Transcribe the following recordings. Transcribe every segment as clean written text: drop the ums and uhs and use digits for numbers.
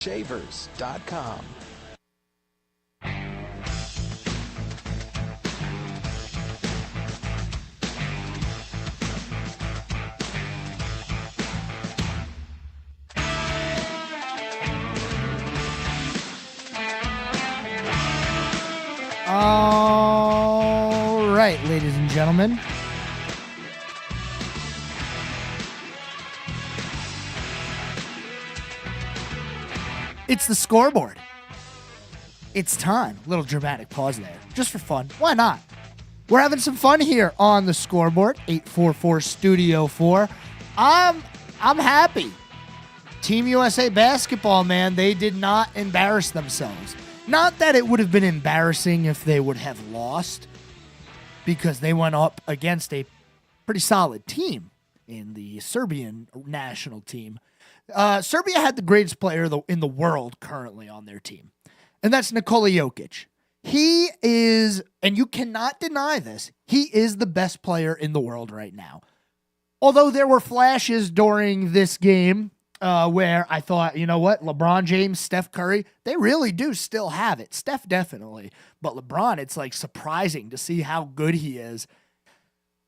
Shavers.com. All right, ladies and gentlemen. It's the scoreboard. It's time. Little dramatic pause there, just for fun. Why not? We're having some fun here on the scoreboard. 844 Studio 4. I'm happy. Team USA basketball, man, they did not embarrass themselves. Not that it would have been embarrassing if they would have lost, because they went up against a pretty solid team in the Serbian national team. Serbia had the greatest player in the world currently on their team, and that's Nikola Jokic. He is, and you cannot deny this, he is the best player in the world right now. Although there were flashes during this game where I thought, you know what, LeBron James, Steph Curry, they really do still have it. Steph definitely, but LeBron, it's like surprising to see how good he is.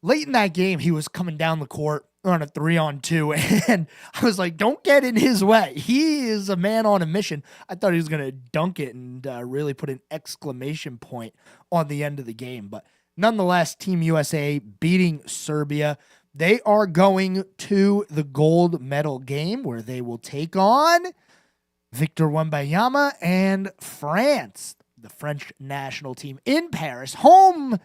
Late in that game, he was coming down the court on a 3-on-2, and I was like, don't get in his way. He is a man on a mission. I thought he was going to dunk it and really put an exclamation point on the end of the game. But nonetheless, Team USA beating Serbia. They are going to the gold medal game where they will take on Victor Wembanyama and France, the French national team in Paris. Home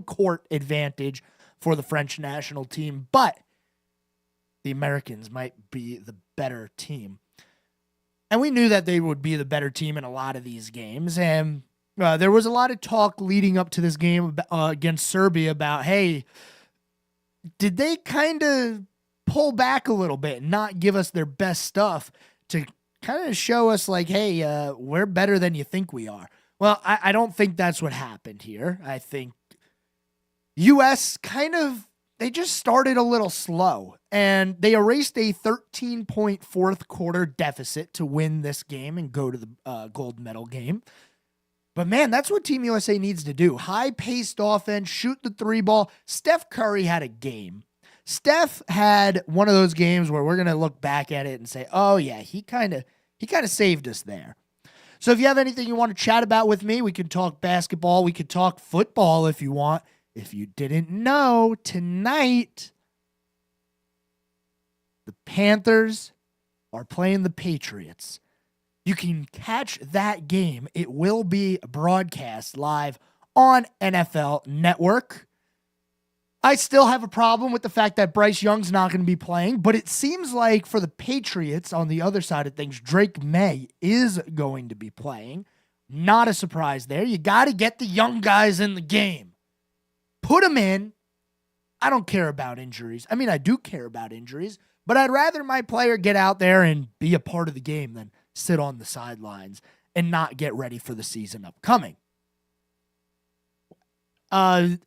court advantage for the French national team, but the Americans might be the better team. And we knew that they would be the better team in a lot of these games. And there was a lot of talk leading up to this game against Serbia about, hey, did they kind of pull back a little bit and not give us their best stuff to kind of show us like, hey, we're better than you think we are? Well, I don't think that's what happened here. I think U.S. they just started a little slow, and they erased a 13-point fourth quarter deficit to win this game and go to the gold medal game. But, man, that's what Team USA needs to do. High-paced offense, shoot the three ball. Steph Curry had a game. Steph had one of those games where we're going to look back at it and say, oh, yeah, he kind of saved us there. So if you have anything you want to chat about with me, we can talk basketball. We could talk football if you want. If you didn't know, tonight, the Panthers are playing the Patriots. You can catch that game. It will be broadcast live on NFL Network. I still have a problem with the fact that Bryce Young's not going to be playing, but it seems like for the Patriots, on the other side of things, Drake May is going to be playing. Not a surprise there. You got to get the young guys in the game. Put them in. I don't care about injuries. I mean, I do care about injuries, but I'd rather my player get out there and be a part of the game than sit on the sidelines and not get ready for the season upcoming. The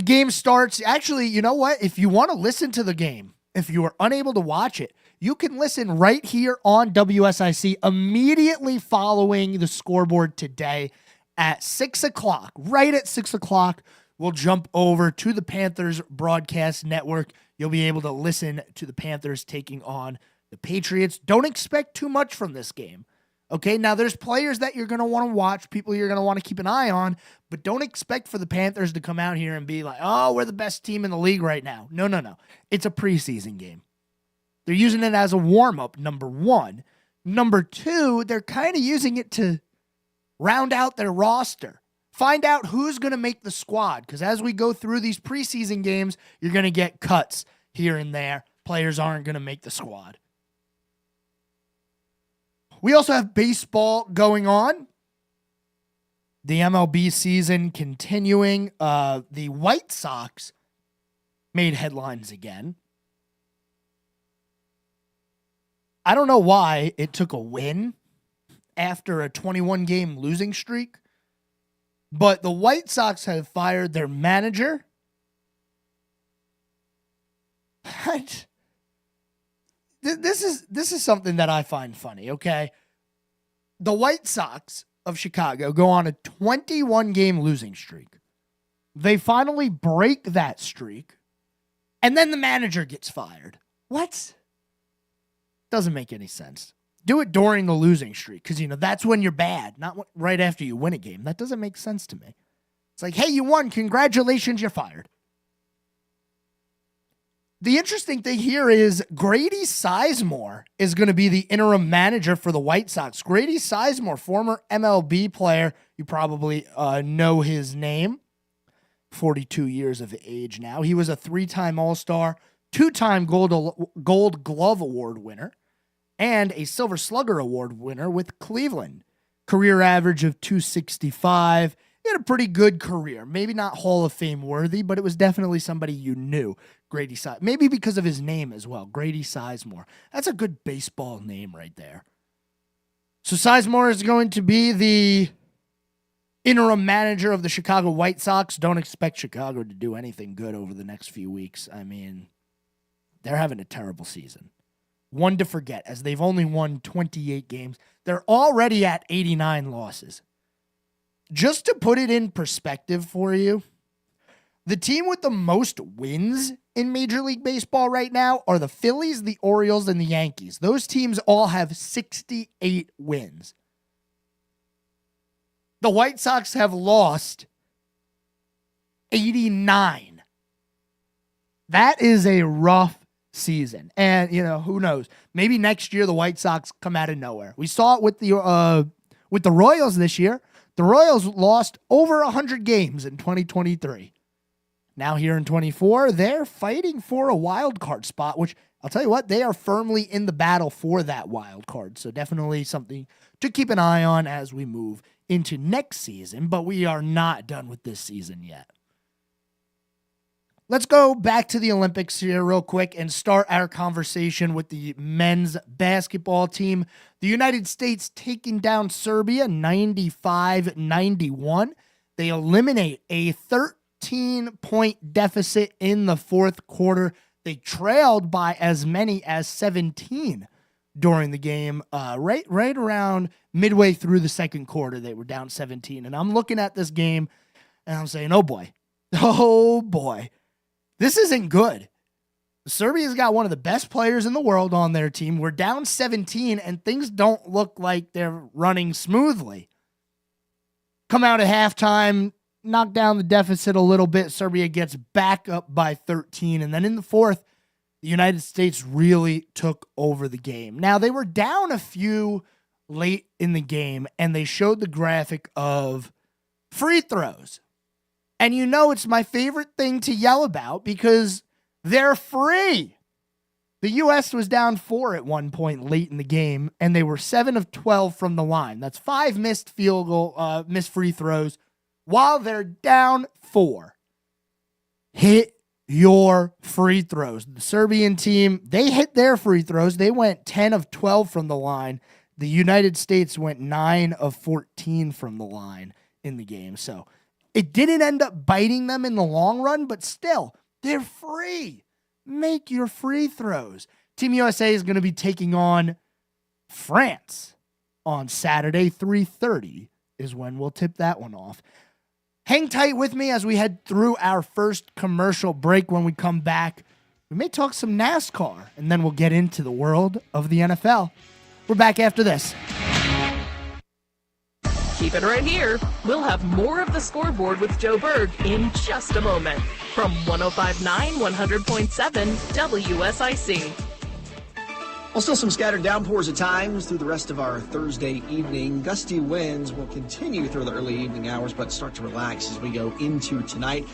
game starts. Actually, you know what? If you want to listen to the game, if you are unable to watch it, you can listen right here on WSIC immediately following the scoreboard today at 6 o'clock. Right at 6 o'clock, we'll jump over to the Panthers broadcast network. You'll be able to listen to the Panthers taking on the Patriots. Don't expect too much from this game. Okay, now there's players that you're going to want to watch, people you're going to want to keep an eye on, but don't expect for the Panthers to come out here and be like, oh, we're the best team in the league right now. No. It's a preseason game. They're using it as a warm-up, number one. Number two, they're kind of using it to round out their roster. Find out who's going to make the squad, because as we go through these preseason games, you're going to get cuts here and there. Players aren't going to make the squad. We also have baseball going on. The MLB season continuing. The White Sox made headlines again. I don't know why it took a win after a 21-game losing streak, but the White Sox have fired their manager. this is something that I find funny, okay? The White Sox of Chicago go on a 21-game losing streak. They finally break that streak, and then the manager gets fired. What? Doesn't make any sense. Do it during the losing streak because, that's when you're bad, not right after you win a game. That doesn't make sense to me. It's like, hey, you won. Congratulations, you're fired. The interesting thing here is Grady Sizemore is going to be the interim manager for the White Sox. Grady Sizemore, former MLB player. You probably know his name. 42 years of age now. He was a 3-time All-Star, 2-time Gold Glove Award winner, and a Silver Slugger Award winner with Cleveland. Career average of 265. He had a pretty good career. Maybe not Hall of Fame worthy, but it was definitely somebody you knew. Grady Sizemore. Maybe because of his name as well. Grady Sizemore. That's a good baseball name right there. So Sizemore is going to be the interim manager of the Chicago White Sox. Don't expect Chicago to do anything good over the next few weeks. I mean, they're having a terrible season. One to forget, as they've only won 28 games. They're already at 89 losses. Just to put it in perspective for you, the team with the most wins in Major League Baseball right now are the Phillies, the Orioles, and the Yankees. Those teams all have 68 wins. The White Sox have lost 89. That is a rough season. And, who knows? Maybe next year the White Sox come out of nowhere. We saw it with the Royals this year. The Royals lost over 100 games in 2023. Now here in 24, they're fighting for a wild card spot, which I'll tell you what, they are firmly in the battle for that wild card. So definitely something to keep an eye on as we move into next season, but we are not done with this season yet. Let's go back to the Olympics here real quick and start our conversation with the men's basketball team. The United States taking down Serbia 95-91. They eliminate a 13-point deficit in the fourth quarter. They trailed by as many as 17 during the game. Right around midway through the second quarter, they were down 17. And I'm looking at this game, and I'm saying, oh boy, this isn't good. Serbia's got one of the best players in the world on their team. We're down 17, and things don't look like they're running smoothly. Come out at halftime, knock down the deficit a little bit. Serbia gets back up by 13, and then in the fourth, the United States really took over the game. Now, they were down a few late in the game, and they showed the graphic of free throws. And it's my favorite thing to yell about because they're free. The U.S. was down 4 at one point late in the game, and they were 7 of 12 from the line. That's 5 missed free throws while they're down 4. Hit your free throws. The Serbian team, they hit their free throws. They went 10 of 12 from the line. The United States went 9 of 14 from the line in the game. So it didn't end up biting them in the long run, but still, they're free. Make your free throws. Team USA is going to be taking on France on Saturday. 3:30 is when we'll tip that one off. Hang tight with me as we head through our first commercial break. When we come back, we may talk some NASCAR, and then we'll get into the world of the NFL. We're back after this. Keep it right here. We'll have more of the Scoreboard with Joe Berg in just a moment from 105.9, 100.7 WSIC. Well, still some scattered downpours at times through the rest of our Thursday evening. Gusty winds will continue through the early evening hours, but start to relax as we go into tonight.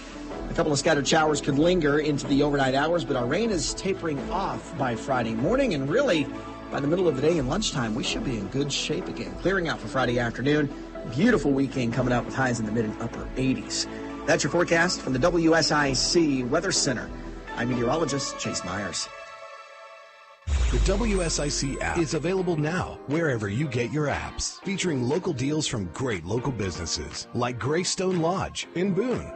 A couple of scattered showers could linger into the overnight hours, but our rain is tapering off by Friday morning, and really, by the middle of the day and lunchtime, we should be in good shape again. Clearing out for Friday afternoon. Beautiful weekend coming up with highs in the mid and upper 80s. That's your forecast from the WSIC Weather Center. I'm meteorologist Chase Myers. The WSIC app is available now wherever you get your apps, featuring local deals from great local businesses like Greystone Lodge in Boone.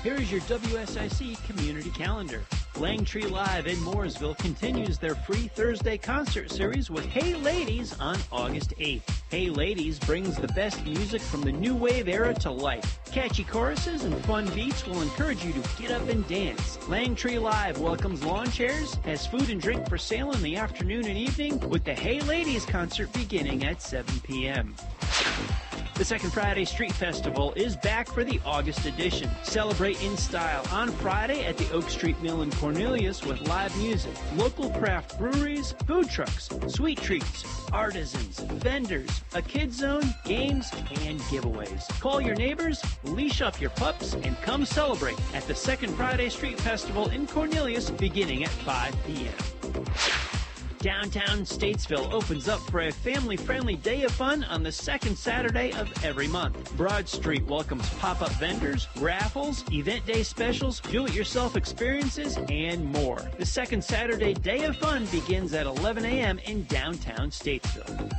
Here is your WSIC community calendar. Langtree Live in Mooresville continues their free Thursday concert series with Hey Ladies on August 8th. Hey Ladies brings the best music from the new wave era to life. Catchy choruses and fun beats will encourage you to get up and dance. Langtree Live welcomes lawn chairs, has food and drink for sale in the afternoon and evening, with the Hey Ladies concert beginning at 7 p.m. The Second Friday Street Festival is back for the August edition. Celebrate in style on Friday at the Oak Street Mill in Cornelius with live music, local craft breweries, food trucks, sweet treats, artisans, vendors, a kids zone, games, and giveaways. Call your neighbors, leash up your pups, and come celebrate at the Second Friday Street Festival in Cornelius beginning at 5 p.m. Downtown Statesville opens up for a family-friendly day of fun on the second Saturday of every month. Broad Street welcomes pop-up vendors, raffles, event day specials, do-it-yourself experiences, and more. The second Saturday day of fun begins at 11 a.m. in downtown Statesville.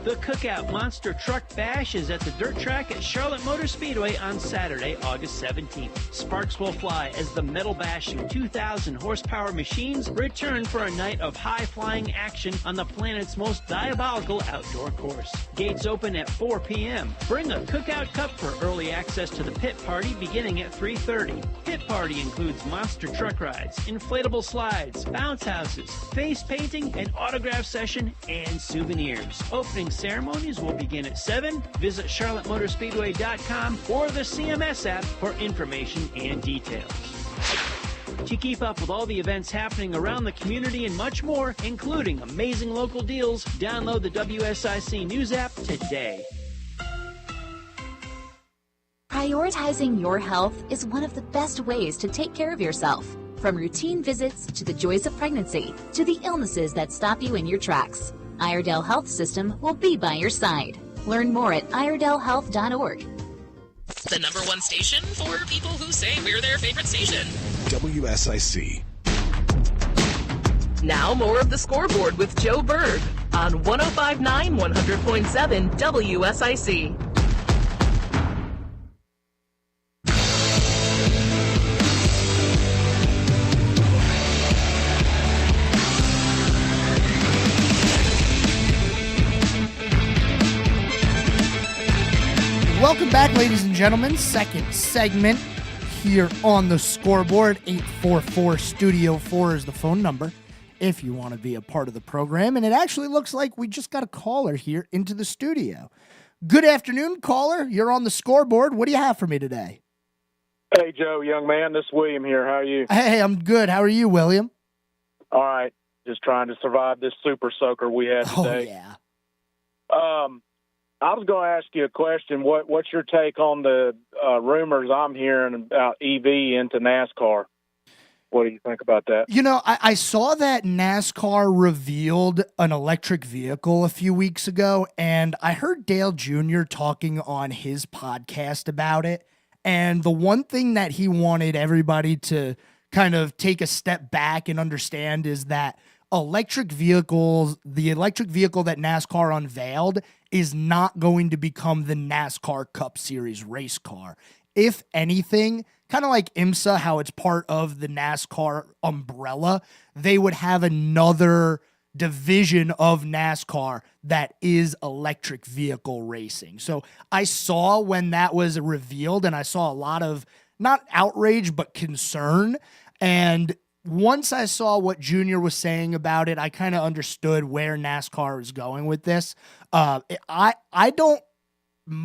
The Cookout Monster Truck Bash is at the dirt track at Charlotte Motor Speedway on Saturday, August 17th. Sparks will fly as the metal-bashing 2,000 horsepower machines return for a night of high-flying action on the planet's most diabolical outdoor course. Gates open at 4 p.m. Bring a Cookout Cup for early access to the pit party beginning at 3:30. Pit party includes monster truck rides, inflatable slides, bounce houses, face painting, an autograph session, and souvenirs. Opening ceremonies will begin at 7. Visit CharlotteMotorspeedway.com or the CMS app for information and details. To keep up with all the events happening around the community and much more, including amazing local deals, download the WSIC News app today. Prioritizing your health is one of the best ways to take care of yourself. From routine visits to the joys of pregnancy to the illnesses that stop you in your tracks, Iredell Health System will be by your side. Learn more at iredellhealth.org. The number one station for people who say we're their favorite station. WSIC. Now more of the Scoreboard with Joe Berg on 105.9 100.7 WSIC. Welcome back, ladies and gentlemen. Second segment here on the Scoreboard. 844 Studio 4 is the phone number if you want to be a part of the program. And it actually looks like we just got a caller here into the studio. Good afternoon, caller. You're on the Scoreboard. What do you have for me today? Hey, Joe, young man. This is William here. How are you? Hey, I'm good. How are you, William? All right. Just trying to survive this super soaker we had today. Oh, yeah. I was going to ask you a question. What's your take on the rumors I'm hearing about EV into NASCAR? What do you think about that? You know, I saw that NASCAR revealed an electric vehicle a few weeks ago, and I heard Dale Jr. talking on his podcast about it. And the one thing that he wanted everybody to kind of take a step back and understand is that electric vehicles, the electric vehicle that NASCAR unveiled, is not going to become the NASCAR Cup Series race car. If anything, kind of like IMSA, how it's part of the NASCAR umbrella, they would have another division of NASCAR that is electric vehicle racing. So I saw when that was revealed, and I saw a lot of, not outrage, but concern. And once I saw what Junior was saying about it, I kind of understood where NASCAR is going with this. I don't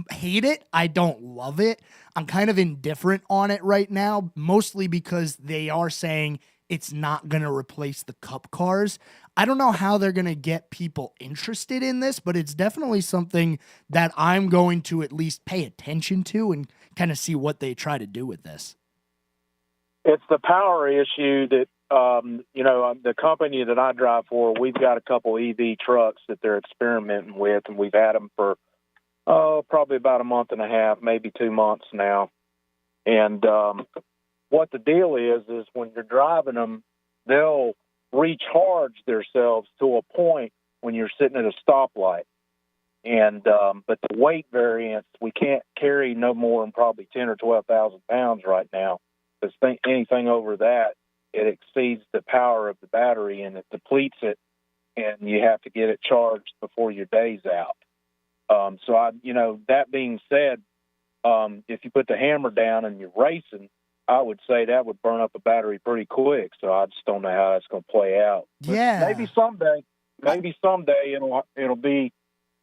hate it. I don't love it. I'm kind of indifferent on it right now, mostly because they are saying it's not going to replace the Cup cars. I don't know how they're going to get people interested in this, but it's definitely something that I'm going to at least pay attention to and kind of see what they try to do with this. It's the power issue that, the company that I drive for, we've got a couple EV trucks that they're experimenting with, and we've had them for, probably about a month and a half, maybe 2 months now. And what the deal is when you're driving them, they'll recharge themselves to a point when you're sitting at a stoplight. And but the weight variance, we can't carry no more than probably 10 or 12,000 pounds right now. Because anything over that, it exceeds the power of the battery and it depletes it, and you have to get it charged before your day's out. That being said, if you put the hammer down and you're racing, I would say that would burn up a battery pretty quick. So I just don't know how that's going to play out. But Yeah. maybe someday it'll be,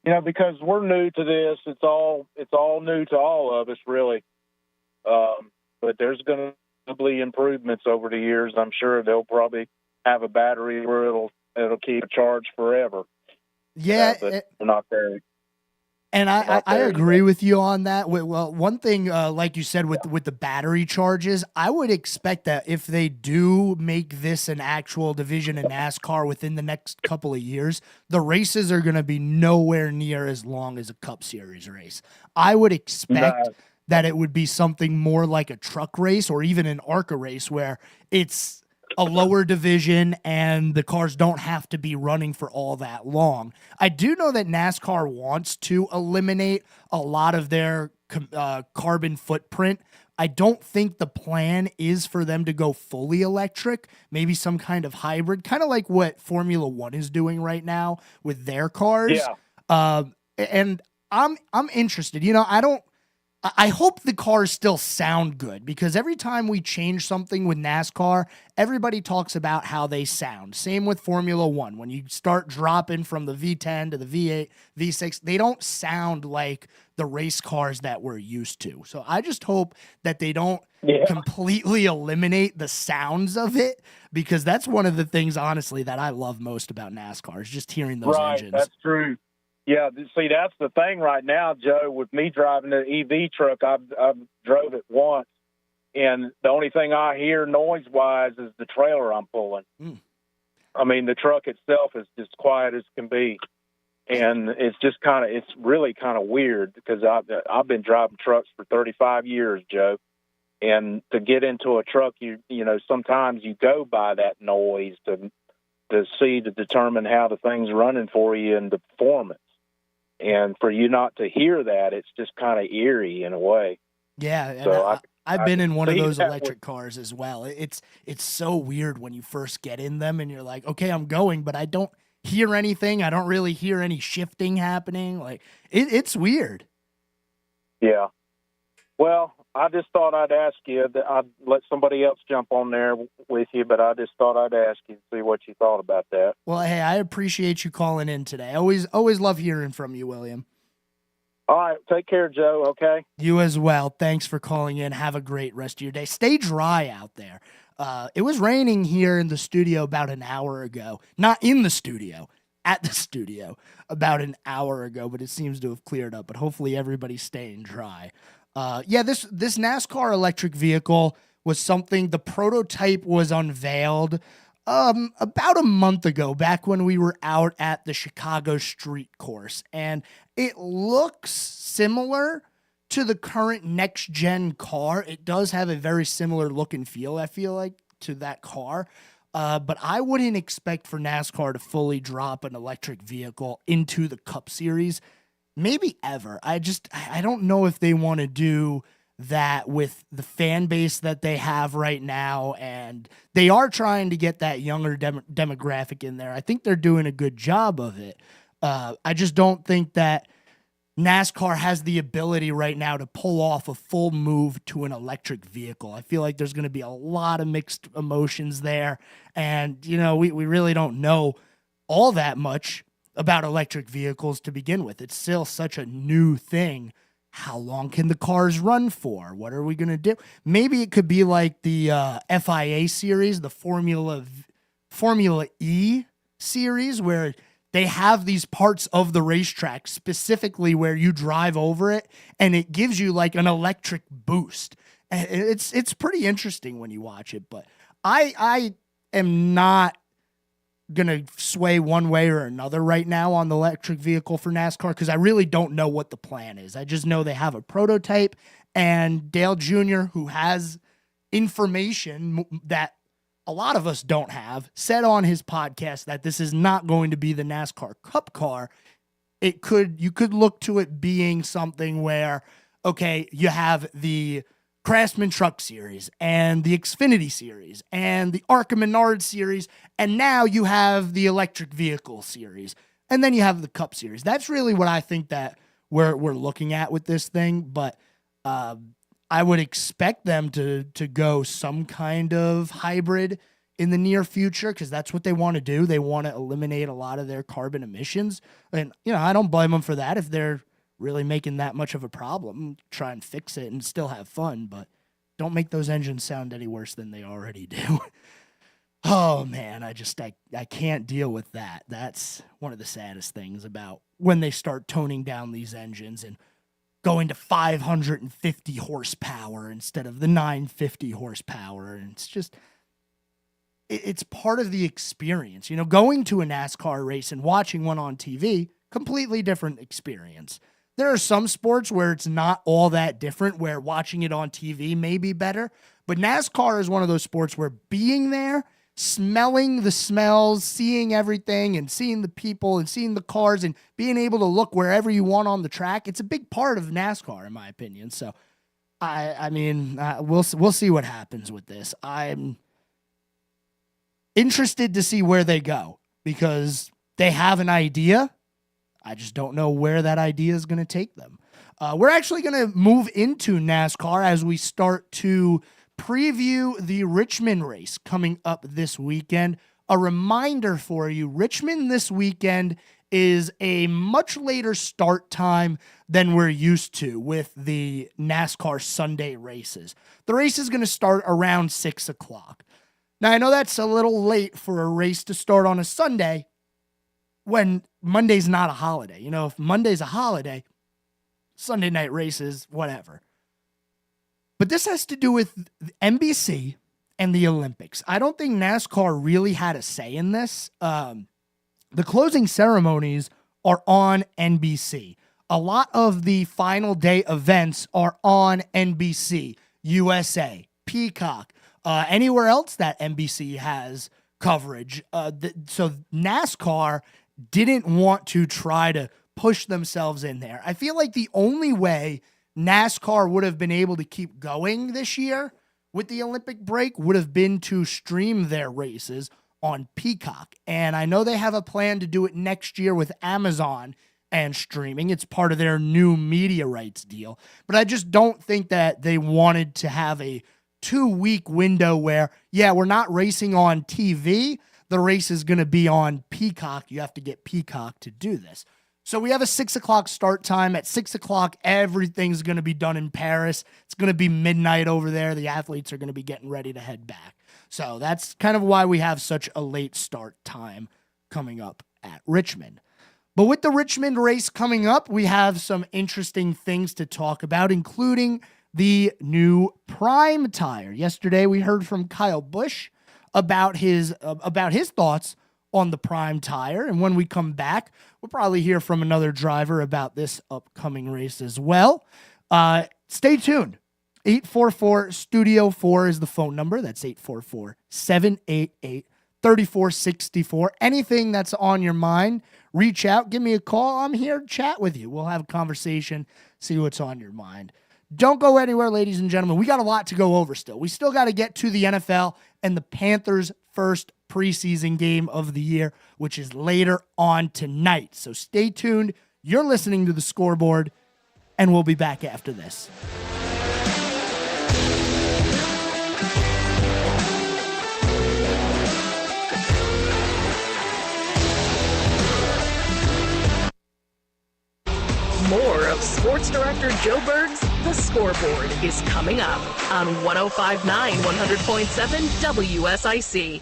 because we're new to this. It's all new to all of us, really. But there's going to be improvements over the years. I'm sure they'll probably have a battery where it'll keep a charge forever. Yeah. But we're not there. And I agree with you on that. Well, one thing, like you said, with the battery charges, I would expect that if they do make this an actual division in NASCAR within the next couple of years, the races are going to be nowhere near as long as a Cup Series race. I would expect that it would be something more like a truck race or even an ARCA race where it's a lower division and the cars don't have to be running for all that long. I do know that NASCAR wants to eliminate a lot of their carbon footprint. I don't think the plan is for them to go fully electric, maybe some kind of hybrid, kind of like what Formula One is doing right now with their cars. Yeah. And I'm interested. I hope the cars still sound good because every time we change something with NASCAR, everybody talks about how they sound. Same with Formula One. When you start dropping from the V10 to the V8, V6, they don't sound like the race cars that we're used to. So I just hope that they don't completely eliminate the sounds of it because that's one of the things, honestly, that I love most about NASCAR is just hearing those engines. Right, that's true. Yeah, see, that's the thing right now, Joe. With me driving the EV truck, I've drove it once, and the only thing I hear noise-wise is the trailer I'm pulling. I mean, the truck itself is just quiet as can be, and it's really kind of weird because I've been driving trucks for 35 years, Joe, and to get into a truck, sometimes you go by that noise to determine how the thing's running for you and the performance. And for you not to hear that, it's just kind of eerie in a way. Yeah, so I've been in one of those electric cars as well. It's so weird when you first get in them and you're like, okay, I'm going, but I don't hear anything. I don't really hear any shifting happening. Like it's weird. Yeah. Well, I just thought I'd ask you. I'd let somebody else jump on there with you, but I just thought I'd ask you to see what you thought about that. Well, hey, I appreciate you calling in today. Always love hearing from you, William. All right. Take care, Joe. Okay. You as well. Thanks for calling in. Have a great rest of your day. Stay dry out there. It was raining here in the studio about an hour ago. Not in the studio, at the studio about an hour ago, but it seems to have cleared up. But hopefully everybody's staying dry. This NASCAR electric vehicle was something, the prototype was unveiled about a month ago, back when we were out at the Chicago street course. And it looks similar to the current next-gen car. It does have a very similar look and feel, I feel like, to that car. But I wouldn't expect for NASCAR to fully drop an electric vehicle into the Cup Series. Maybe ever. I don't know if they want to do that with the fan base that they have right now, and they are trying to get that younger demographic in there. I think they're doing a good job of it. I just don't think that NASCAR has the ability right now to pull off a full move to an electric vehicle. I feel like there's going to be a lot of mixed emotions there, and we really don't know all that much about electric vehicles to begin with. It's still such a new thing. How long can the cars run for? What are we going to do? Maybe it could be like the FIA series, the Formula E series, where they have these parts of the racetrack specifically where you drive over it and it gives you like an electric boost. And it's pretty interesting when you watch it, but I am not going to sway one way or another right now on the electric vehicle for NASCAR because I really don't know what the plan is. I just know they have a prototype, and Dale Jr., who has information that a lot of us don't have, said on his podcast that this is not going to be the NASCAR Cup car. You could look to it being something where, okay, you have the Craftsman Truck Series and the Xfinity Series and the Arca Menard Series, and now you have the Electric Vehicle Series, and then you have the Cup Series. That's really what I think that we're looking at with this thing, but I would expect them to go some kind of hybrid in the near future because that's what they want to do. They want to eliminate a lot of their carbon emissions, and I don't blame them for that if they're really making that much of a problem. Try and fix it and still have fun, but don't make those engines sound any worse than they already do. Oh man, I can't deal with that. That's one of the saddest things about when they start toning down these engines and going to 550 horsepower instead of the 950 horsepower. And it's part of the experience. Going to a NASCAR race and watching one on TV, completely different experience. There are some sports where it's not all that different, where watching it on TV may be better. But NASCAR is one of those sports where being there, smelling the smells, seeing everything, and seeing the people and seeing the cars and being able to look wherever you want on the track, it's a big part of NASCAR, in my opinion. So, we'll see what happens with this. I'm interested to see where they go because they have an idea. I just don't know where that idea is going to take them. We're actually going to move into NASCAR as we start to preview the Richmond race coming up this weekend. A reminder for you, Richmond this weekend is a much later start time than we're used to with the NASCAR Sunday races. The race is going to start around 6 o'clock. Now, I know that's a little late for a race to start on a Sunday when Monday's not a holiday. If Monday's a holiday, Sunday night races, whatever. But this has to do with NBC and the Olympics. I don't think NASCAR really had a say in this. The closing ceremonies are on NBC. A lot of the final day events are on NBC, USA, Peacock, anywhere else that NBC has coverage. So NASCAR didn't want to try to push themselves in there. I feel like the only way NASCAR would have been able to keep going this year with the Olympic break would have been to stream their races on Peacock. And I know they have a plan to do it next year with Amazon and streaming. It's part of their new media rights deal. But I just don't think that they wanted to have a 2-week window where, we're not racing on TV. The race is going to be on Peacock. You have to get Peacock to do this. So we have a 6 o'clock start time. At 6 o'clock, everything's going to be done in Paris. It's going to be midnight over there. The athletes are going to be getting ready to head back. So that's kind of why we have such a late start time coming up at Richmond. But with the Richmond race coming up, we have some interesting things to talk about, including the new Prime tire. Yesterday, we heard from Kyle Busch about his thoughts on the Prime tire. And when we come back, we'll probably hear from another driver about this upcoming race as well. Stay tuned. 844-STUDIO-4 is the phone number. That's 844-788-3464. Anything that's on your mind, reach out, give me a call. I'm here to chat with you. We'll have a conversation, see what's on your mind. Don't go anywhere, ladies and gentlemen. We got a lot to go over still. We still got to get to the NFL and the Panthers' first preseason game of the year, which is later on tonight. So stay tuned. You're listening to The Scoreboard, and we'll be back after this. More of Sports Director Joe Berg's The Scoreboard is coming up on 105.9 100.7 WSIC.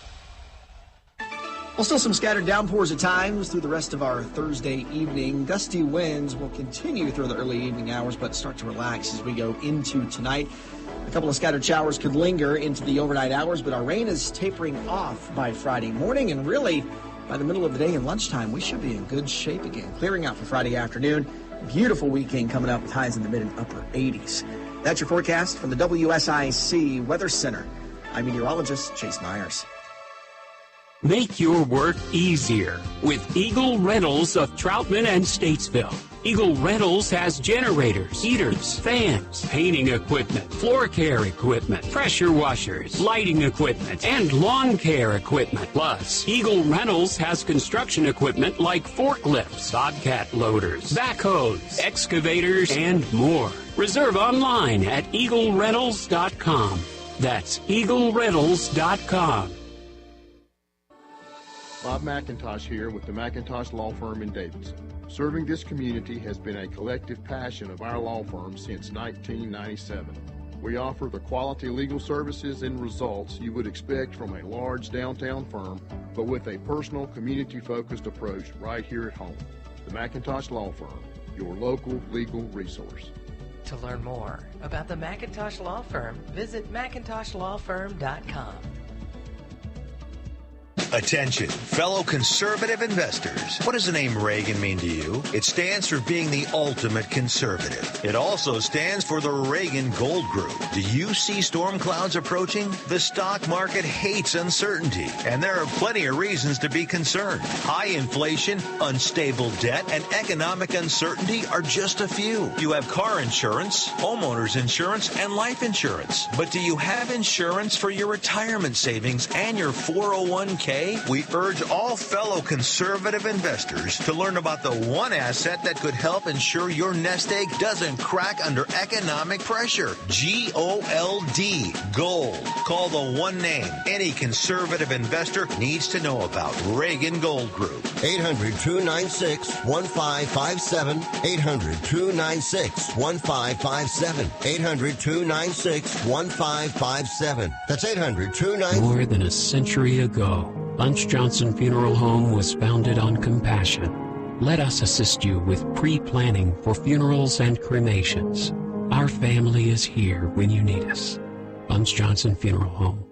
Well, still some scattered downpours at times through the rest of our Thursday evening. Gusty winds will continue through the early evening hours, but start to relax as we go into tonight. A couple of scattered showers could linger into the overnight hours, but our rain is tapering off by Friday morning, and really by the middle of the day and lunchtime, we should be in good shape again. Clearing out for Friday afternoon. Beautiful weekend coming up with highs in the mid and upper 80s. That's your forecast from the WSIC Weather Center. I'm meteorologist Chase Myers. Make your work easier with Eagle Rentals of Troutman and Statesville. Eagle Rentals has generators, heaters, fans, painting equipment, floor care equipment, pressure washers, lighting equipment, and lawn care equipment. Plus, Eagle Rentals has construction equipment like forklifts, bobcat loaders, backhoes, excavators, and more. Reserve online at eaglerentals.com. That's eaglerentals.com. Bob McIntosh here with the McIntosh Law Firm in Davidson. Serving this community has been a collective passion of our law firm since 1997. We offer the quality legal services and results you would expect from a large downtown firm, but with a personal, community-focused approach right here at home. The McIntosh Law Firm, your local legal resource. To learn more about the McIntosh Law Firm, visit McIntoshlawfirm.com. Attention, fellow conservative investors. What does the name Reagan mean to you? It stands for being the ultimate conservative. It also stands for the Reagan Gold Group. Do you see storm clouds approaching? The stock market hates uncertainty, and there are plenty of reasons to be concerned. High inflation, unstable debt, and economic uncertainty are just a few. You have car insurance, homeowners insurance, and life insurance. But do you have insurance for your retirement savings and your 401k? We urge all fellow conservative investors to learn about the one asset that could help ensure your nest egg doesn't crack under economic pressure. G-O-L-D, gold. Call the one name any conservative investor needs to know about. Reagan Gold Group. 800-296-1557. 800-296-1557. 800-296-1557. That's 800-296. More than a century ago, Bunch Johnson Funeral Home was founded on compassion. Let us assist you with pre-planning for funerals and cremations. Our family is here when you need us. Bunch Johnson Funeral Home.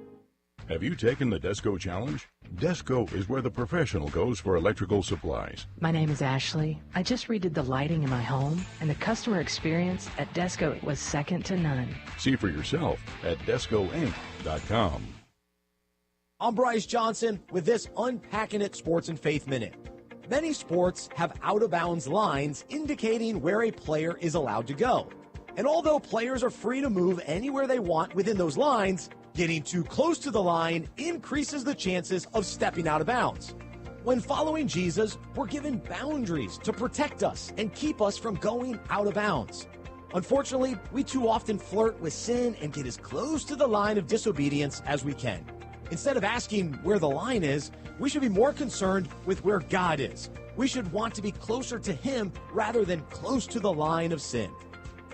Have you taken the Desco Challenge? Desco is where the professional goes for electrical supplies. My name is Ashley. I just redid the lighting in my home, and the customer experience at Desco was second to none. See for yourself at DescoInc.com. I'm Bryce Johnson with this Unpacking It Sports and Faith Minute. Many sports have out-of-bounds lines indicating where a player is allowed to go. And although players are free to move anywhere they want within those lines, getting too close to the line increases the chances of stepping out of bounds. When following Jesus, we're given boundaries to protect us and keep us from going out of bounds. Unfortunately, we too often flirt with sin and get as close to the line of disobedience as we can. Instead of asking where the line is, we should be more concerned with where God is. We should want to be closer to Him rather than close to the line of sin.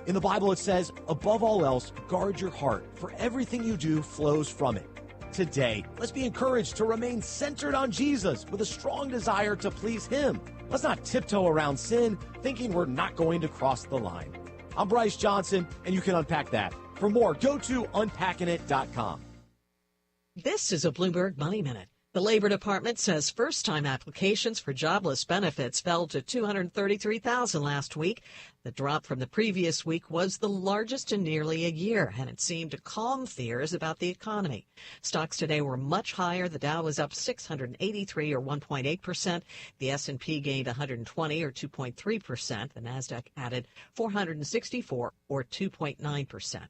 In the Bible it says, above all else, guard your heart, for everything you do flows from it. Today, let's be encouraged to remain centered on Jesus with a strong desire to please Him. Let's not tiptoe around sin, thinking we're not going to cross the line. I'm Bryce Johnson, and you can unpack that. For more, go to unpackingit.com. This is a Bloomberg Money Minute. The Labor Department says first-time applications for jobless benefits fell to 233,000 last week. The drop from the previous week was the largest in nearly a year, and it seemed to calm fears about the economy. Stocks today were much higher. The Dow was up 683 or 1.8%. The S&P gained 120 or 2.3%. The Nasdaq added 464 or 2.9%.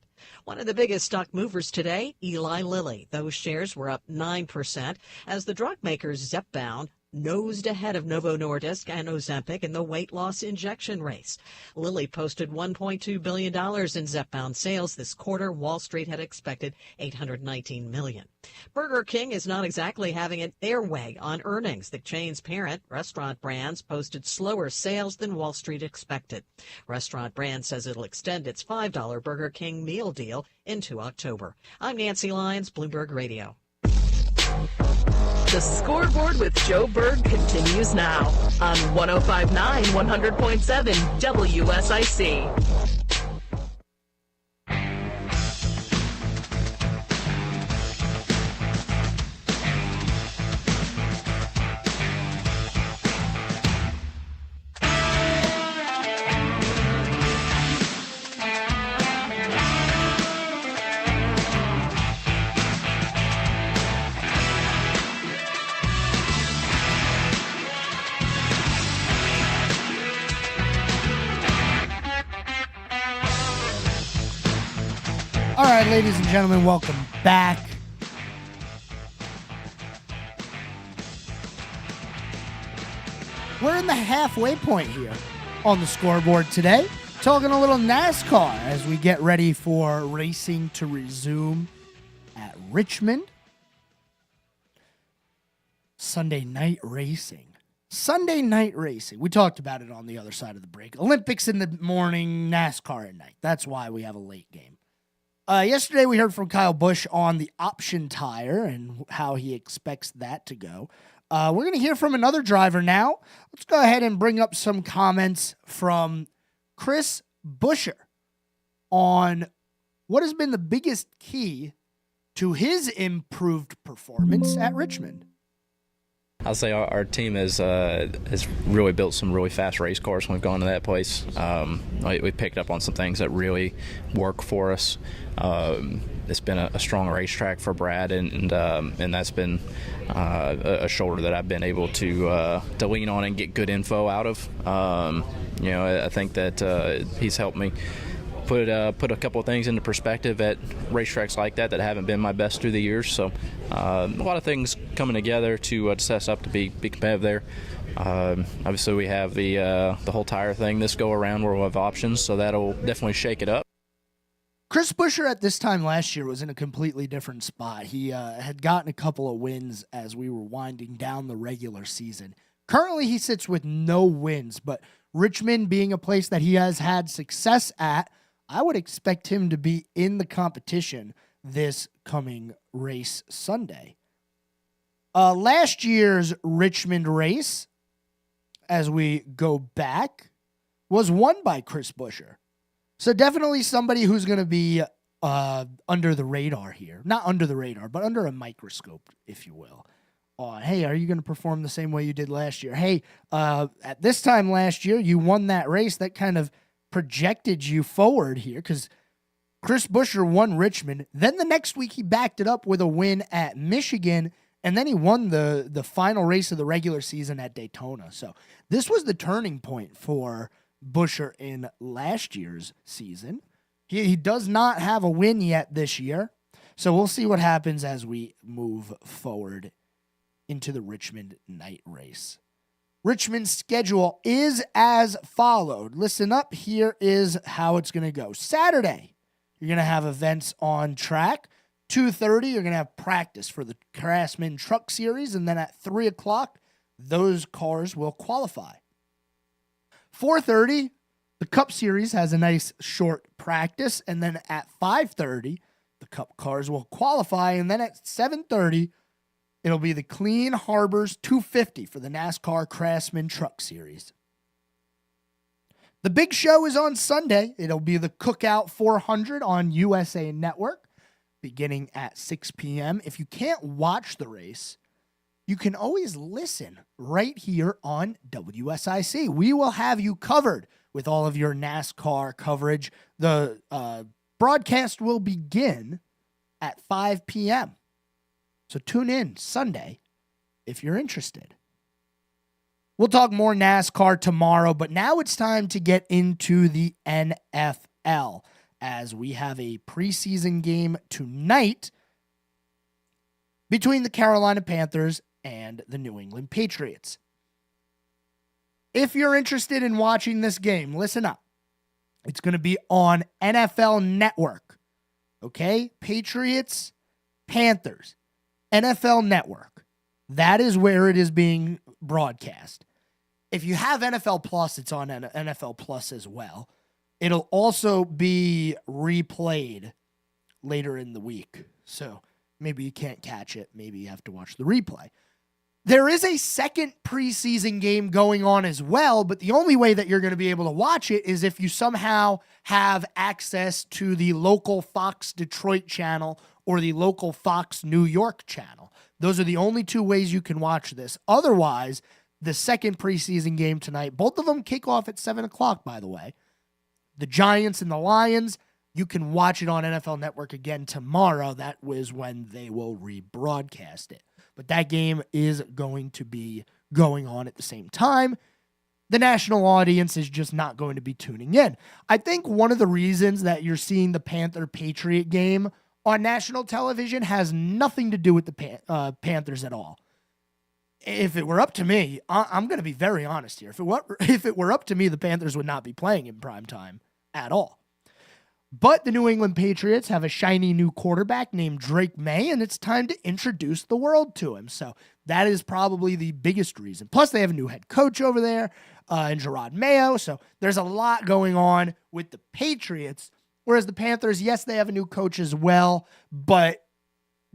One of the biggest stock movers today, Eli Lilly. Those shares were up 9% as the drug makers Zepbound nosed ahead of Novo Nordisk and Ozempic in the weight loss injection race. Lilly posted $1.2 billion in Zepbound sales this quarter. Wall Street had expected $819 million. Burger King is not exactly having it their way on earnings. The chain's parent, Restaurant Brands, posted slower sales than Wall Street expected. Restaurant Brands says it'll extend its $5 Burger King meal deal into October. I'm Nancy Lyons, Bloomberg Radio. The Scoreboard with Joe Berg continues now on 105.9 100.7 WSIC. right, ladies and gentlemen, welcome back. We're in the halfway point here on the scoreboard today, talking a little NASCAR as we get ready for racing to resume at Richmond. Sunday night racing. We talked about it on the other side of the break. Olympics in the morning, NASCAR at night. That's why we have a late game. Yesterday we heard from Kyle Busch on the option tire and how he expects that to go. We're going to hear from another driver now. Let's go ahead and bring up some comments from Chris Buescher on what has been the biggest key to his improved performance at Richmond. I'll say our team has really built some really fast race cars when we've gone to that place. We picked up on some things that really work for us. It's been a strong racetrack for Brad, and that's been a shoulder that I've been able to lean on and get good info out of. I think that he's helped me put a couple of things into perspective at racetracks like that haven't been my best through the years. So a lot of things coming together to set us up to be competitive there. Obviously, we have the whole tire thing this go around where we'll have options, so that'll definitely shake it up. Chris Buescher at this time last year was in a completely different spot. He had gotten a couple of wins as we were winding down the regular season. Currently, he sits with no wins, but Richmond being a place that he has had success at, I would expect him to be in the competition this coming race Sunday. Last year's Richmond race, as we go back, was won by Chris Buescher. So definitely somebody who's going to be under the radar here. Not under the radar, but under a microscope, if you will. Hey, are you going to perform the same way you did last year? Hey, at this time last year, you won that race. That kind of projected you forward here because Chris Buescher won Richmond. Then the next week he backed it up with a win at Michigan, and then he won the final race of the regular season at Daytona. So this was the turning point for Buescher in last year's season. He does not have a win yet this year, so we'll see what happens as we move forward into the Richmond night race. Richmond's schedule is as followed. Listen up. Here is how it's going to go. Saturday, you're going to have events on track. 2:30, you're going to have practice for the Craftsman Truck Series. And then at 3 o'clock, those cars will qualify. 4:30, the Cup Series has a nice short practice. And then at 5:30, the Cup cars will qualify. And then at 7:30, it'll be the Clean Harbors 250 for the NASCAR Craftsman Truck Series. The big show is on Sunday. It'll be the Cookout 400 on USA Network, beginning at 6 p.m. If you can't watch the race, you can always listen right here on WSIC. We will have you covered with all of your NASCAR coverage. The broadcast will begin at 5 p.m. So tune in Sunday if you're interested. We'll talk more NASCAR tomorrow, but now it's time to get into the NFL as we have a preseason game tonight between the Carolina Panthers and the New England Patriots. If you're interested in watching this game, listen up. It's going to be on NFL Network. Okay? Patriots, Panthers. NFL Network. That is where it is being broadcast. If you have NFL Plus, it's on NFL Plus as well. It'll also be replayed later in the week. So maybe you can't catch it. Maybe you have to watch the replay. There is a second preseason game going on as well, but the only way that you're going to be able to watch it is if you somehow have access to the local Fox Detroit channel or the local Fox New York channel. Those are the only two ways you can watch this. Otherwise, the second preseason game tonight, both of them kick off at 7 o'clock, by the way. The Giants and the Lions, you can watch it on NFL Network again tomorrow. That was when they will rebroadcast it. But that game is going to be going on at the same time. the national audience is just not going to be tuning in. I think one of the reasons that you're seeing the Panther-Patriot game on national television has nothing to do with the Panthers at all. If it were up to me, I'm going to be very honest here. If it were up to me, the Panthers would not be playing in primetime at all. But the New England Patriots have a shiny new quarterback named Drake May, and it's time to introduce the world to him. So that is probably the biggest reason. Plus, they have a new head coach over there in Gerard Mayo. So there's a lot going on with the Patriots. Whereas the Panthers, yes, they have a new coach as well, but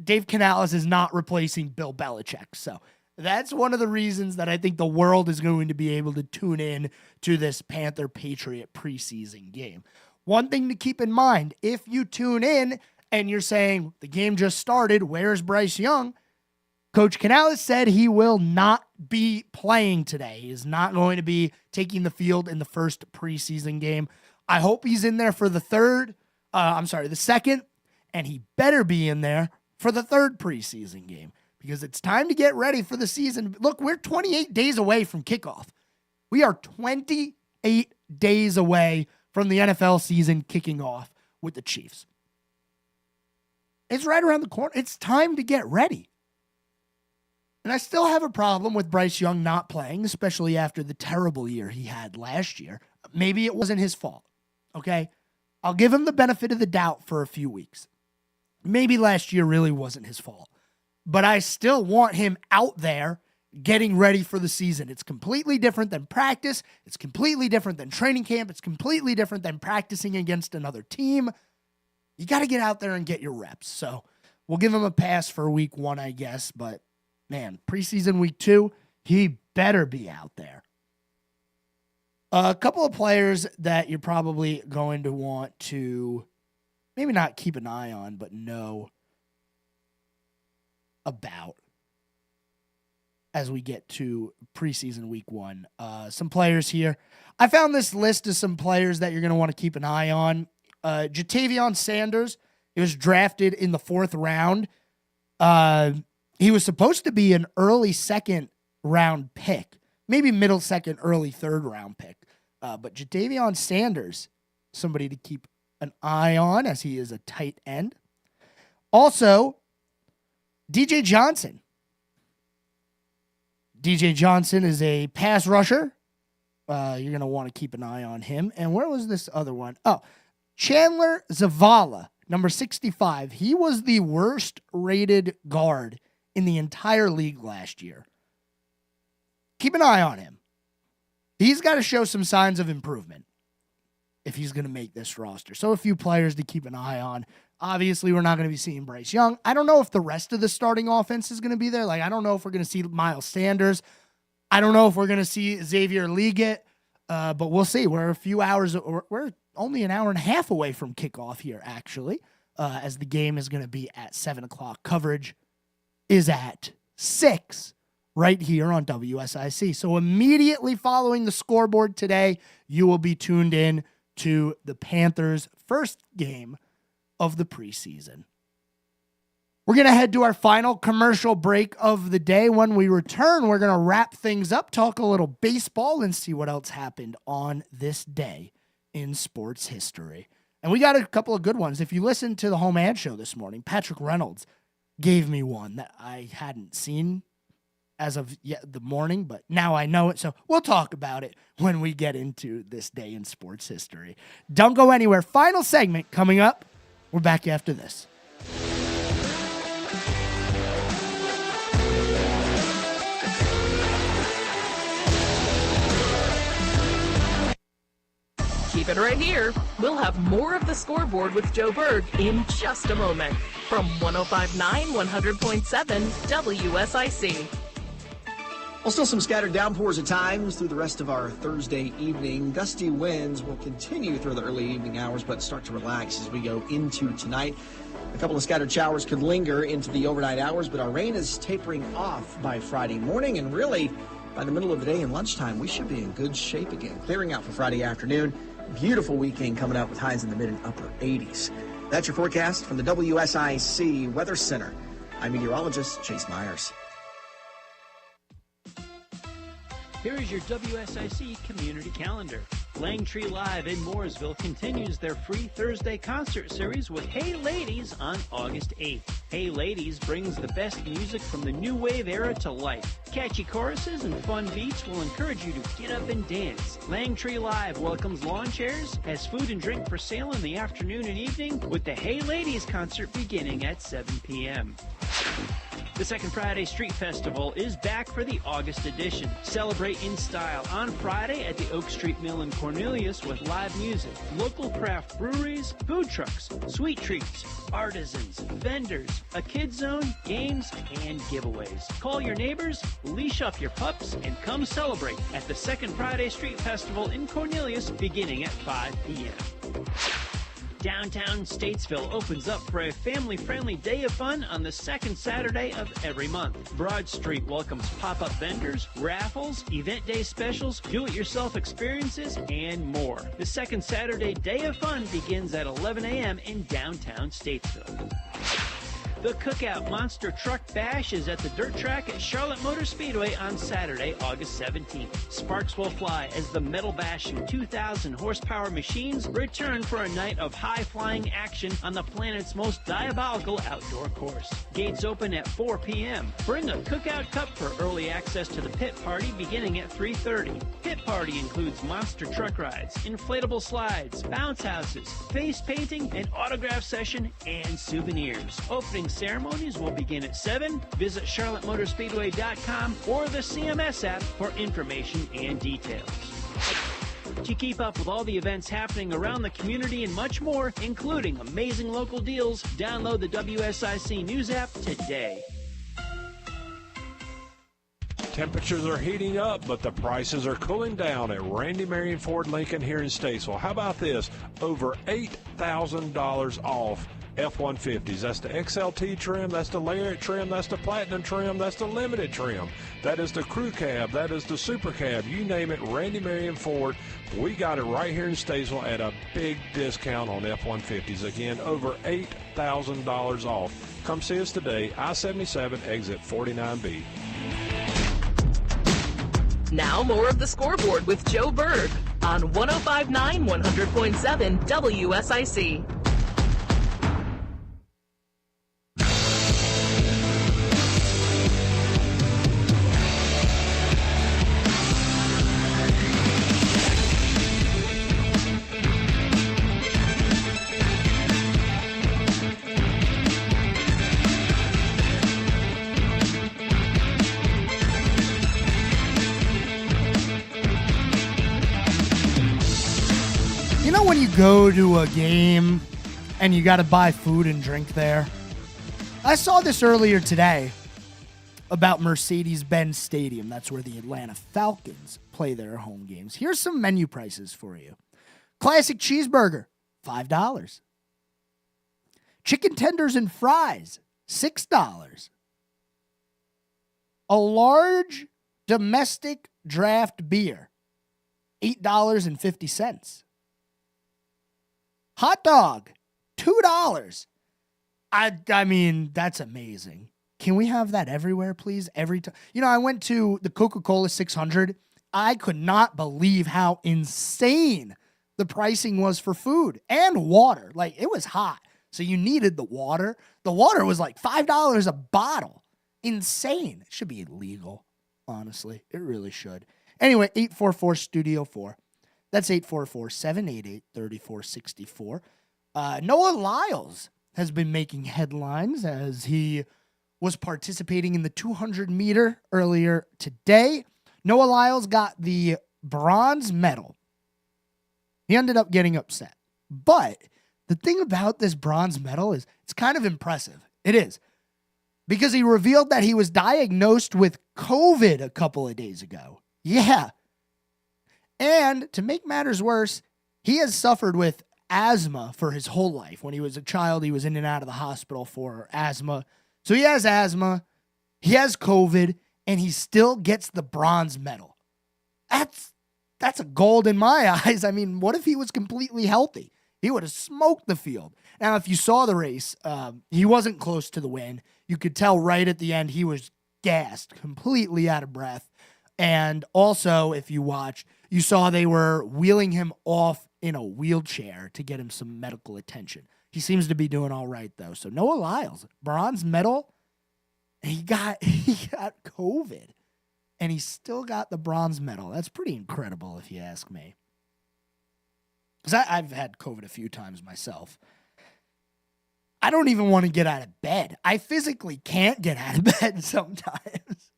Dave Canales is not replacing Bill Belichick. So that's one of the reasons that I think the world is going to be able to tune in to this Panther-Patriot preseason game. One thing to keep in mind, if you tune in and you're saying, the game just started, where's Bryce Young? Coach Canales said he will not be playing today. He is not going to be taking the field in the first preseason game. I hope he's in there for the second, and he better be in there for the third preseason game because it's time to get ready for the season. Look, we're 28 days away from kickoff. We are 28 days away from the NFL season kicking off with the Chiefs. It's right around the corner. It's time to get ready. And I still have a problem with Bryce Young not playing, especially after the terrible year he had last year. Maybe it wasn't his fault, okay? I'll give him the benefit of the doubt for a few weeks. Maybe last year really wasn't his fault. But I still want him out there getting ready for the season. It's completely different than practice. It's completely different than training camp. It's completely different than practicing against another team. You got to get out there and get your reps. So we'll give him a pass for week 1, I guess. But, man, preseason week 2, he better be out there. A couple of players that you're probably going to want to maybe not keep an eye on, but know about as we get to preseason week 1. Some players here. I found this list of some players that you're going to want to keep an eye on. Jatavion Sanders, he was drafted in the 4th round. He was supposed to be an early 2nd round pick, maybe middle 2nd, early 3rd round pick. But Jatavion Sanders, somebody to keep an eye on as he is a tight end. Also, DJ Johnson. DJ Johnson is a pass rusher. You're going to want to keep an eye on him. And where was this other one? Oh, Chandler Zavala, number 65. He was the worst rated guard in the entire league last year. Keep an eye on him. He's got to show some signs of improvement if he's going to make this roster. So a few players to keep an eye on. Obviously, we're not going to be seeing Bryce Young. I don't know if the rest of the starting offense is going to be there. Like, I don't know if we're going to see Miles Sanders. I don't know if we're going to see Xavier Leggett, but we'll see. We're only an hour and a half away from kickoff here, actually, as the game is going to be at 7 o'clock. Coverage is at 6 right here on WSIC. So immediately following the scoreboard today, you will be tuned in to the Panthers' first game of the preseason. We're going to head to our final commercial break of the day. When we return, we're going to wrap things up, talk a little baseball, and see what else happened on this day in sports history. And we got a couple of good ones. If you listened to the home ad show this morning, Patrick Reynolds gave me one that I hadn't seen as of the morning, but now I know it. So we'll talk about it when we get into this day in sports history. Don't go anywhere. Final segment coming up. We're back after this. Keep it right here. We'll have more of the Scoreboard with Joe Berg in just a moment from 105.9 100.7 WSIC. Well, still some scattered downpours at times through the rest of our Thursday evening. Gusty winds will continue through the early evening hours, but start to relax as we go into tonight. A couple of scattered showers could linger into the overnight hours, but our rain is tapering off by Friday morning, and really, by the middle of the day and lunchtime, we should be in good shape again. Clearing out for Friday afternoon. Beautiful weekend coming up with highs in the mid and upper 80s. That's your forecast from the WSIC Weather Center. I'm meteorologist Chase Myers. Here is your WSIC community calendar. Langtree Live in Mooresville continues their free Thursday concert series with Hey Ladies on August 8th. Hey Ladies brings the best music from the new wave era to life. Catchy choruses and fun beats will encourage you to get up and dance. Langtree Live welcomes lawn chairs, has food and drink for sale in the afternoon and evening, with the Hey Ladies concert beginning at 7 p.m. The Second Friday Street Festival is back for the August edition. Celebrate in style on Friday at the Oak Street Mill in Cornelius with live music, local craft breweries, food trucks, sweet treats, artisans, vendors, a kids zone, games, and giveaways. Call your neighbors, leash up your pups, and come celebrate at the Second Friday Street Festival in Cornelius beginning at 5 p.m. Downtown Statesville opens up for a family-friendly day of fun on the second Saturday of every month. Broad Street welcomes pop-up vendors, raffles, event day specials, do-it-yourself experiences, and more. The second Saturday day of fun begins at 11 a.m. in downtown Statesville. The Cookout Monster Truck Bash is at the dirt track at Charlotte Motor Speedway on Saturday, August 17th. Sparks will fly as the metal bashing 2,000 horsepower machines return for a night of high-flying action on the planet's most diabolical outdoor course. Gates open at 4 p.m. Bring a Cookout Cup for early access to the pit party beginning at 3:30. Pit party includes monster truck rides, inflatable slides, bounce houses, face painting, an autograph session, and souvenirs. Opening ceremonies will begin at 7. Visit CharlotteMotorspeedway.com or the CMS app for information and details. To keep up with all the events happening around the community and much more, including amazing local deals, download the WSIC News app today. Temperatures are heating up, but the prices are cooling down at Randy Marion Ford Lincoln here in Statesville. How about this? Over $8,000 off F-150s. That's the XLT trim, that's the Lariat trim, that's the Platinum trim, that's the Limited trim. That is the Crew Cab, that is the Super Cab. You name it, Randy Marion Ford. We got it right here in Statesville at a big discount on F-150s. Again, over $8,000 off. Come see us today, I-77, exit 49B. Now more of the Scoreboard with Joe Berg on 105.9 100.7 WSIC. When you go to a game and you got to buy food and drink there, I saw this earlier today about Mercedes-Benz Stadium. That's where the Atlanta Falcons play their home games. Here's some menu prices for you. Classic cheeseburger, $5. Chicken tenders and fries, $6. A large domestic draft beer, $8.50. Hot dog, $2. I mean, that's amazing. Can we have that everywhere, please? Every time. You know, I went to the Coca-Cola 600. I could not believe how insane the pricing was for food and water. Like, it was hot, so you needed the water. The water was like $5 a bottle. Insane. It should be illegal, honestly. It really should. Anyway, 844-STUDIO-4. That's 844-788-3464. Noah Lyles has been making headlines as he was participating in the 200-meter earlier today. Noah Lyles got the bronze medal. He ended up getting upset. But the thing about this bronze medal is it's kind of impressive. It is. Because he revealed that he was diagnosed with COVID a couple of days ago. Yeah. And to make matters worse, he has suffered with asthma for his whole life. When he was a child, he was in and out of the hospital for asthma. So he has asthma, he has COVID, and he still gets the bronze medal. That's a gold in my eyes. I mean, what if he was completely healthy? He would have smoked the field. Now, if you saw the race, he wasn't close to the win. You could tell right at the end he was gassed, completely out of breath. And also, if you watch, you saw they were wheeling him off in a wheelchair to get him some medical attention. He seems to be doing all right, though. So Noah Lyles, bronze medal, and he got COVID, and he still got the bronze medal. That's pretty incredible, if you ask me. Because I've had COVID a few times myself. I don't even want to get out of bed. I physically can't get out of bed sometimes.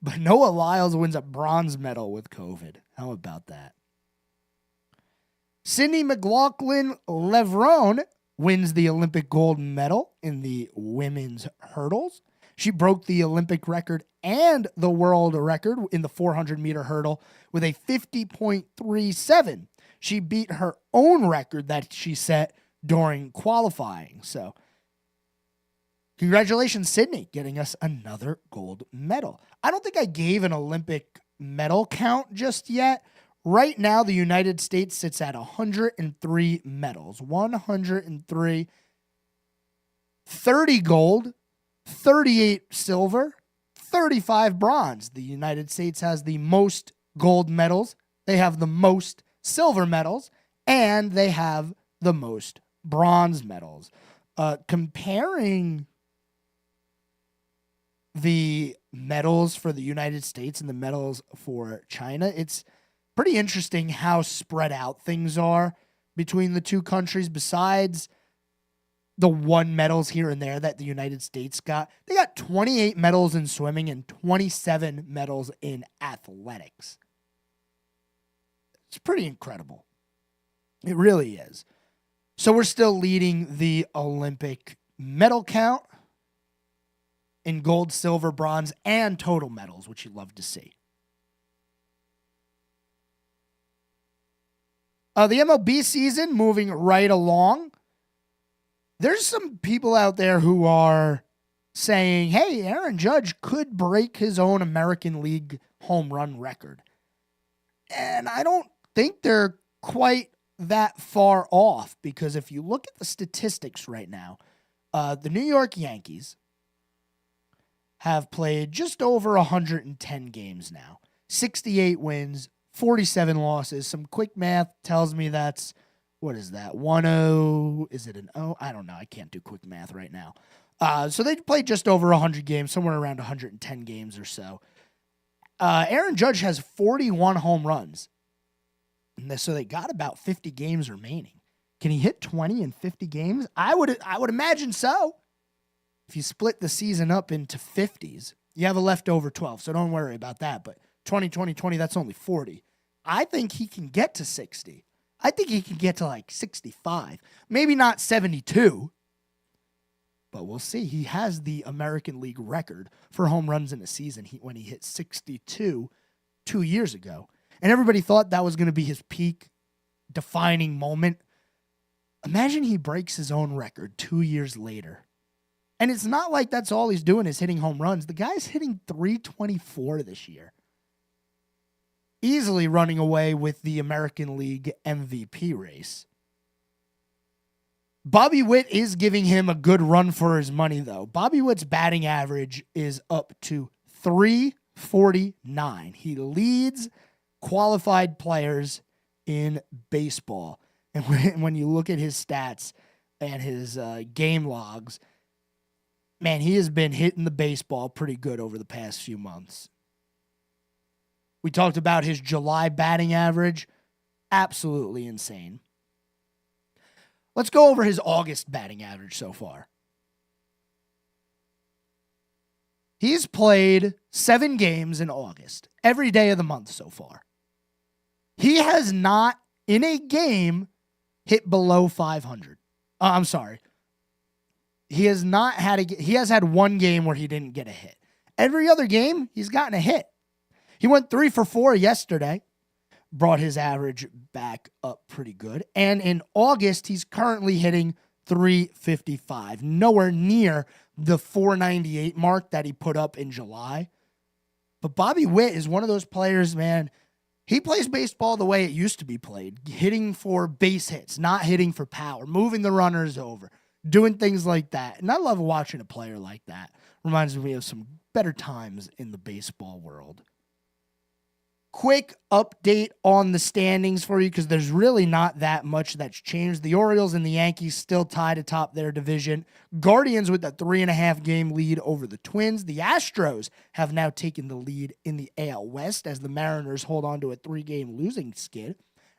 But Noah Lyles wins a bronze medal with COVID. How about that? Sydney McLaughlin-Levrone wins the Olympic gold medal in the women's hurdles. She broke the Olympic record and the world record in the 400-meter hurdle with a 50.37. She beat her own record that she set during qualifying. So, congratulations, Sydney, getting us another gold medal. I don't think I gave an Olympic medal count just yet. Right now, the United States sits at 103 medals. 103. 30 gold, 38 silver, 35 bronze. The United States has the most gold medals. They have the most silver medals, and they have the most bronze medals. Comparing the medals for the United States and the medals for China, it's pretty interesting how spread out things are between the two countries. Besides the one medals here and there that the United States got, they got 28 medals in swimming and 27 medals in athletics. It's pretty incredible. It really is. So we're still leading the Olympic medal count in gold, silver, bronze, and total medals, which you love to see. The MLB season moving right along. There's some people out there who are saying, hey, Aaron Judge could break his own American League home run record. And I don't think they're quite that far off, because if you look at the statistics right now, the New York Yankees have played just over 110 games now. 68 wins, 47 losses. Some quick math tells me that's, what is that, 1-0? Is it an O? I don't know. I can't do quick math right now. So they played just over 100 games, somewhere around 110 games or so. Aaron Judge has 41 home runs. And so they got about 50 games remaining. Can he hit 20 in 50 games? I would imagine so. If you split the season up into 50s, you have a leftover 12, so don't worry about that. But 20, 20, 20, that's only 40. I think he can get to 60. I think he can get to like 65. Maybe not 72, but we'll see. He has the American League record for home runs in a season when he hit 62 2 years ago. And everybody thought that was going to be his peak defining moment. Imagine he breaks his own record 2 years later. And it's not like that's all he's doing is hitting home runs. The guy's hitting 324 this year. Easily running away with the American League MVP race. Bobby Witt is giving him a good run for his money, though. Bobby Witt's batting average is up to 349. He leads qualified players in baseball. And when you look at his stats and his game logs, man, he has been hitting the baseball pretty good over the past few months. We talked about his July batting average. Absolutely insane. Let's go over his August batting average so far. He's played 7 games in August, every day of the month so far. He has not, in a game, hit below 500. I'm sorry. He has not had he has had one game where he didn't get a hit. Every other game, he's gotten a hit. He went 3 for 4 yesterday, brought his average back up pretty good. And in August, he's currently hitting 355, nowhere near the 498 mark that he put up in July. But Bobby Witt is one of those players, man. He plays baseball the way it used to be played, hitting for base hits, not hitting for power, moving the runners over, doing things like that. And I love watching a player like that. Reminds me of some better times in the baseball world. quick update on the standings for you because there's really not that much that's changed. The Orioles and the Yankees still tied atop their division. Guardians with a 3.5 game lead over the Twins. The Astros have now taken the lead in the AL West as the Mariners hold on to a 3-game losing skid.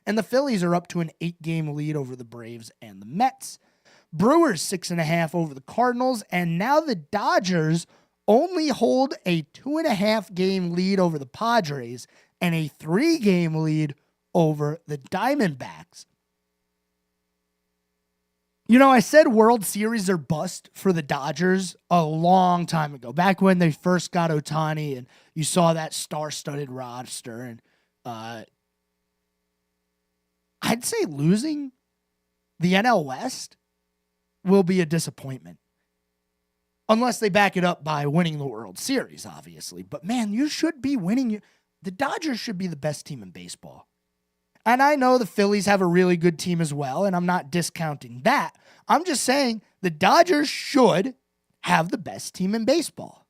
And the Phillies are up to an 8-game lead over the Braves and the Mets. Brewers 6.5 over the Cardinals. And now the Dodgers only hold a 2.5 game lead over the Padres and a 3-game lead over the Diamondbacks. You know, I said World Series are bust for the Dodgers a long time ago, back when they first got Ohtani and you saw that star-studded roster. And I'd say losing the NL West will be a disappointment. Unless they back it up by winning the World Series, obviously. But, man, you should be winning. The Dodgers should be the best team in baseball. And I know the Phillies have a really good team as well, and I'm not discounting that. I'm just saying the Dodgers should have the best team in baseball.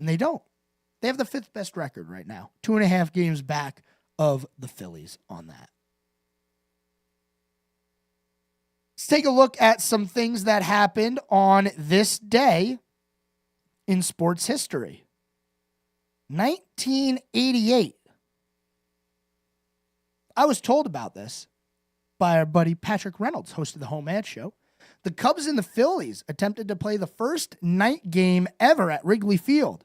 And they don't. They have the 5th best record right now. 2.5 games back of the Phillies on that. Let's take a look at some things that happened on this day in sports history. 1988. I was told about this by our buddy Patrick Reynolds, host of the Home Ad Show. The Cubs and the Phillies attempted to play the first night game ever at Wrigley Field.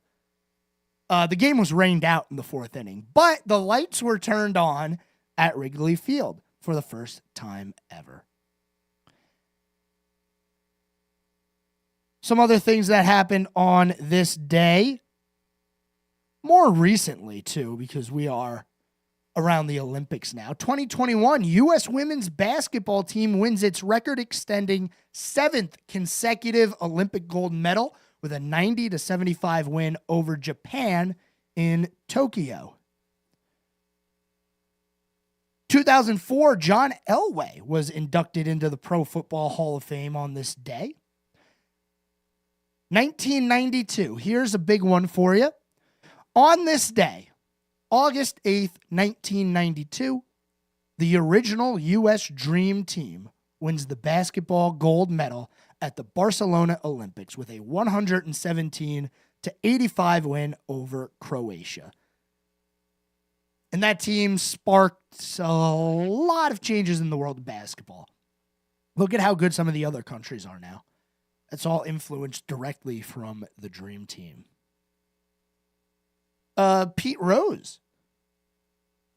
The game was rained out in the 4th inning, but the lights were turned on at Wrigley Field for the first time ever. Some other things that happened on this day, more recently too, because we are around the Olympics now. 2021, U.S. women's basketball team wins its record-extending 7th consecutive Olympic gold medal with a 90-75 win over Japan in Tokyo. 2004, John Elway was inducted into the Pro Football Hall of Fame on this day. 1992, here's a big one for you. On this day, August 8th, 1992, the original U.S. Dream Team wins the basketball gold medal at the Barcelona Olympics with a 117-85 win over Croatia. And that team sparked a lot of changes in the world of basketball. Look at how good some of the other countries are now. It's all influenced directly from the Dream Team. Pete Rose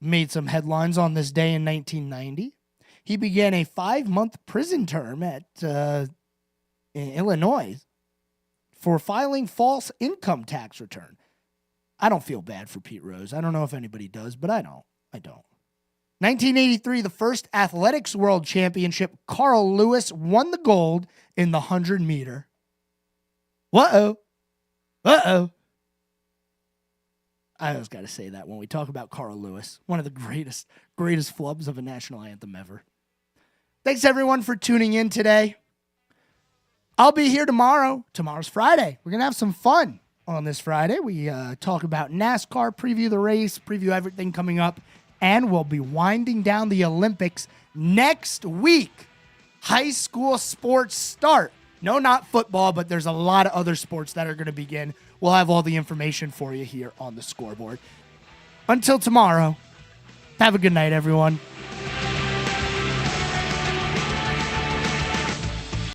made some headlines on this day in 1990. He began a 5-month prison term at in Illinois for filing false income tax return. I don't feel bad for Pete Rose. I don't know if anybody does, but I don't. 1983, the first athletics world championship, Carl Lewis won the gold in the 100-meter. Uh-oh. I always got to say that when we talk about Carl Lewis, one of the greatest flubs of a national anthem ever. Thanks, everyone, for tuning in today. I'll be here tomorrow. Tomorrow's Friday. We're going to have some fun on this Friday. We talk about NASCAR, preview the race, preview everything coming up, and we'll be winding down the Olympics next week. High school sports start. No, not football, but there's a lot of other sports that are going to begin. We'll have all the information for you here on the Scoreboard. Until tomorrow, have a good night, everyone.